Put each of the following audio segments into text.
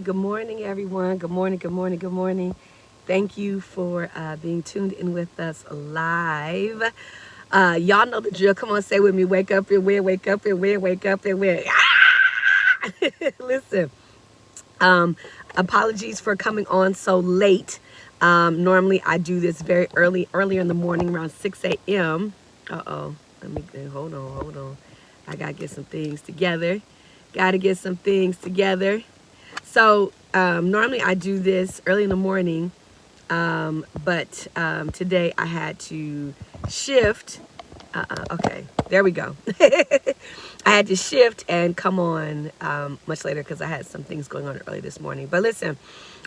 Good morning, everyone. Good morning, good morning, good morning. Thank you for being tuned in with us live. Y'all know the drill. Come on, say with me. Wake up and win, wake up and win, wake up and win. Ah! Listen, um, apologies for coming on so late. Normally, I do this very earlier in the morning, around 6 a.m. Uh-oh. Hold on. I got to get some things together. So normally I do this early in the morning, but today I had to shift. Okay, there we go. I had to shift and come on much later because I had some things going on early this morning. But listen,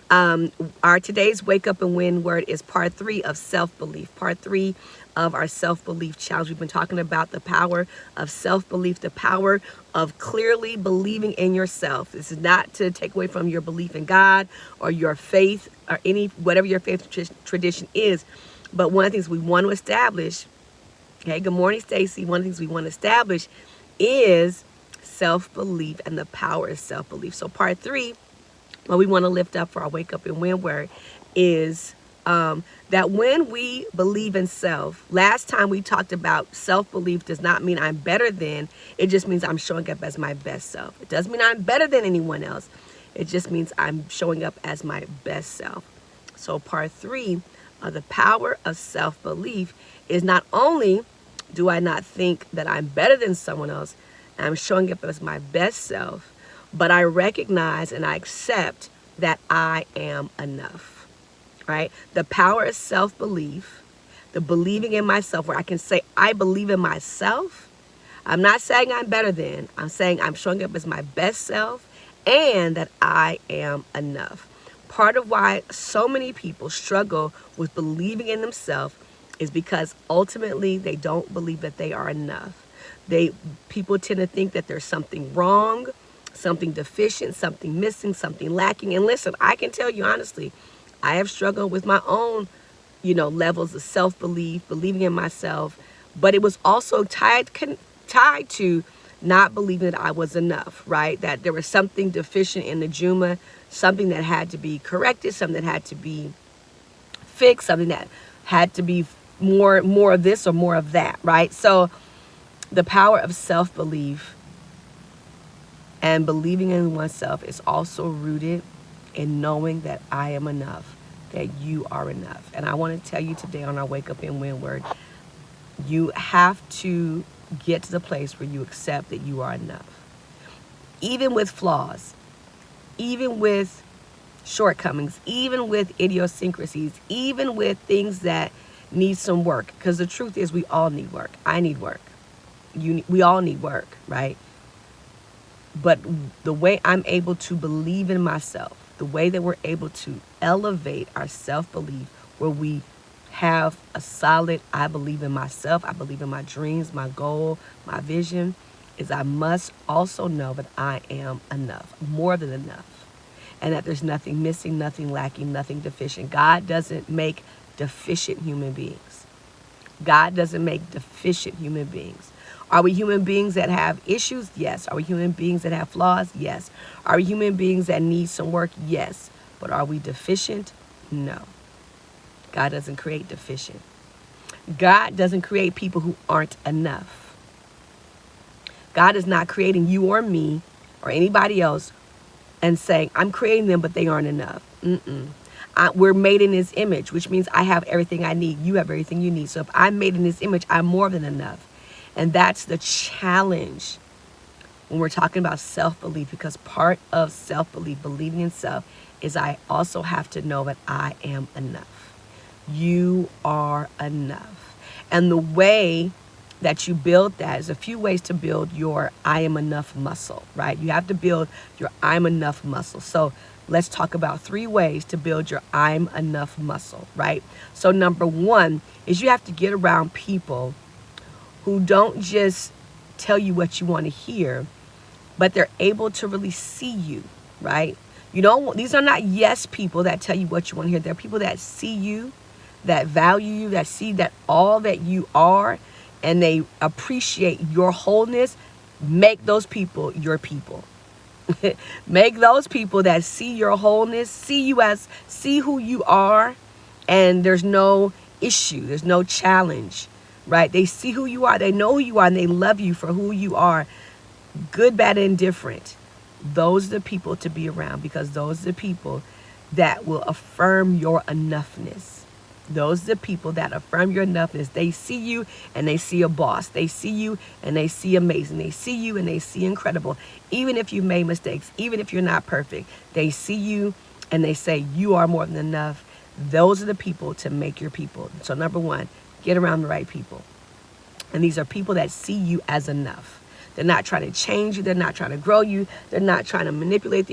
our today's wake up and win word is part 3 of self-belief. Part 3 of our self-belief challenge. We've been talking about the power of self-belief, the power of clearly believing in yourself. This is not to take away from your belief in God or your faith or whatever your faith tradition is. But one of the things we want to establish, okay, good morning, Stacy. One of the things we want to establish is self-belief and the power of self-belief. So part 3, what we want to lift up for our wake up and win word is that when we believe in self, last time we talked about self-belief does not mean I'm better than, it just means I'm showing up as my best self. It doesn't mean I'm better than anyone else. It just means I'm showing up as my best self. So part 3 of the power of self-belief is not only do I not think that I'm better than someone else, I'm showing up as my best self, but I recognize and I accept that I am enough. Right? The power of self-belief, the believing in myself, where I can say, I believe in myself. I'm not saying I'm better than, I'm saying I'm showing up as my best self and that I am enough. Part of why so many people struggle with believing in themselves is because ultimately they don't believe that they are enough. People tend to think that there's something wrong, something deficient, something missing, something lacking. And listen, I can tell you honestly, I have struggled with my own, levels of self-belief, believing in myself, but it was also tied to not believing that I was enough, right? That there was something deficient in Najuma, something that had to be corrected, something that had to be fixed, something that had to be more of this or more of that, right? So the power of self-belief and believing in oneself is also rooted in knowing that I am enough, that you are enough. And I want to tell you today on our Wake Up and Win word, you have to get to the place where you accept that you are enough. Even with flaws, even with shortcomings, even with idiosyncrasies, even with things that need some work. Because the truth is we all need work. I need work. We all need work, right? But the way I'm able to believe in myself, the way that we're able to elevate our self-belief, where we have a solid, I believe in myself, I believe in my dreams, my goal, my vision, is I must also know that I am enough, more than enough, and that there's nothing missing, nothing lacking, nothing deficient. God doesn't make deficient human beings. God doesn't make deficient human beings. Are we human beings that have issues? Yes. Are we human beings that have flaws? Yes. Are we human beings that need some work? Yes. But are we deficient? No. God doesn't create deficient. God doesn't create people who aren't enough. God is not creating you or me or anybody else and saying, I'm creating them, but they aren't enough. We're made in his image, which means I have everything I need. You have everything you need. So if I'm made in his image, I'm more than enough. And that's the challenge when we're talking about self-belief, because part of self-belief, believing in self, is I also have to know that I am enough. You are enough. And the way that you build that is a few ways to build your I am enough muscle, right? You have to build your I'm enough muscle. So let's talk about 3 ways to build your I'm enough muscle, right? So number 1 is you have to get around people who don't just tell you what you want to hear, but they're able to really see you, right? These are not yes people that tell you what you want to hear. They're people that see you, that value you, that see that all that you are, and they appreciate your wholeness. Make those people your people. Make those people that see your wholeness, see who you are, and there's no issue, there's no challenge, right? They see who you are, they know who you are, and they love you for who you are, good, bad, and indifferent. Those are the people to be around, because those are the people that will affirm your enoughness. Those are the people that affirm your enoughness. They see you and they see a boss. They see you and they see amazing. They see you and they see incredible. Even if you've made mistakes, even if you're not perfect, they see you and they say you are more than enough. Those are the people to make your people. So number one, get around the right people. And these are people that see you as enough. They're not trying to change you. They're not trying to grow you. They're not trying to manipulate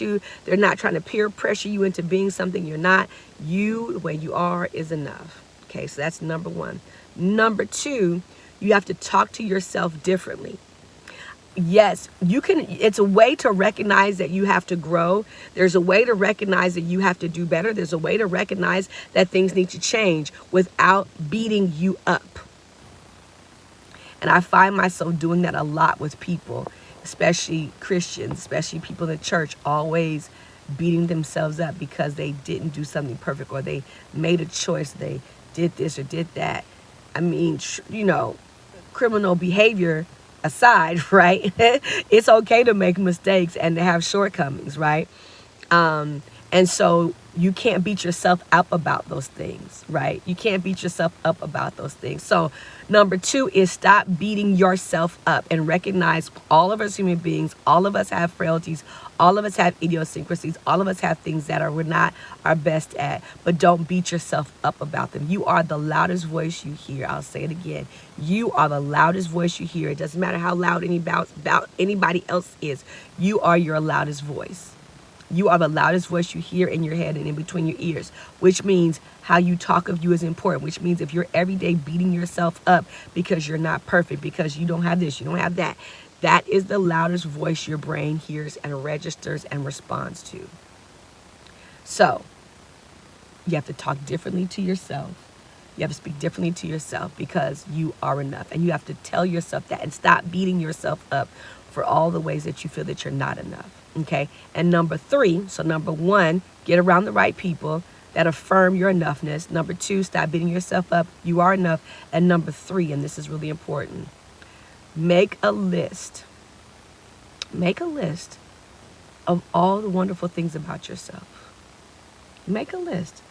you. They're not trying to peer pressure you into being something you're not. You, the way you are, is enough. Okay, so that's number one. Number two, you have to talk to yourself differently. Yes, you can. It's a way to recognize that you have to grow. There's a way to recognize that you have to do better. There's a way to recognize that things need to change without beating you up. And I find myself doing that a lot with people, especially Christians, especially people in the church, always beating themselves up because they didn't do something perfect, or they made a choice, they did this or did that. I mean, criminal behavior aside, right? It's okay to make mistakes and to have shortcomings, right? And so you can't beat yourself up about those things, right? You can't beat yourself up about those things. So number two is stop beating yourself up and recognize all of us human beings, all of us have frailties, all of us have idiosyncrasies, all of us have things that we're not our best at, but don't beat yourself up about them. You are the loudest voice you hear. I'll say it again. You are the loudest voice you hear. It doesn't matter how loud anybody else is. You are your loudest voice. You are the loudest voice you hear in your head and in between your ears, which means how you talk of you is important, which means if you're every day beating yourself up because you're not perfect, because you don't have this, you don't have that, that is the loudest voice your brain hears and registers and responds to. So you have to talk differently to yourself. You have to speak differently to yourself because you are enough. And you have to tell yourself that and stop beating yourself up for all the ways that you feel that you're not enough. Okay. And number three, so number one, get around the right people that affirm your enoughness. Number two, stop beating yourself up. You are enough. And number three, and this is really important, make a list. Make a list of all the wonderful things about yourself. Make a list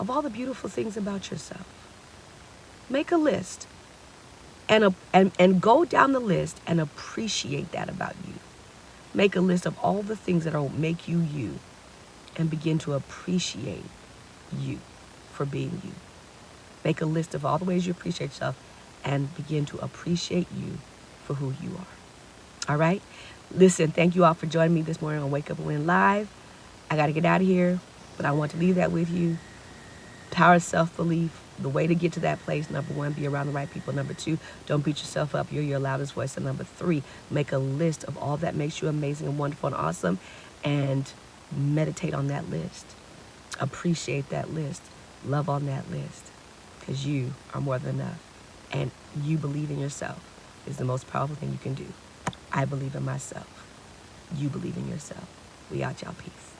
of all the beautiful things about yourself. Make a list and go down the list and appreciate that about you. Make a list of all the things that will make you you and begin to appreciate you for being you. Make a list of all the ways you appreciate yourself and begin to appreciate you for who you are. All right? Listen, thank you all for joining me this morning on Wake Up and Win Live. I got to get out of here, but I want to leave that with you. Power of self-belief. The way to get to that place, number one, be around the right people. Number two, don't beat yourself up. You're your loudest voice. And number three, make a list of all that makes you amazing and wonderful and awesome and meditate on that list. Appreciate that list. Love on that list because you are more than enough. And you believe in yourself is the most powerful thing you can do. I believe in myself. You believe in yourself. We out, y'all. Peace.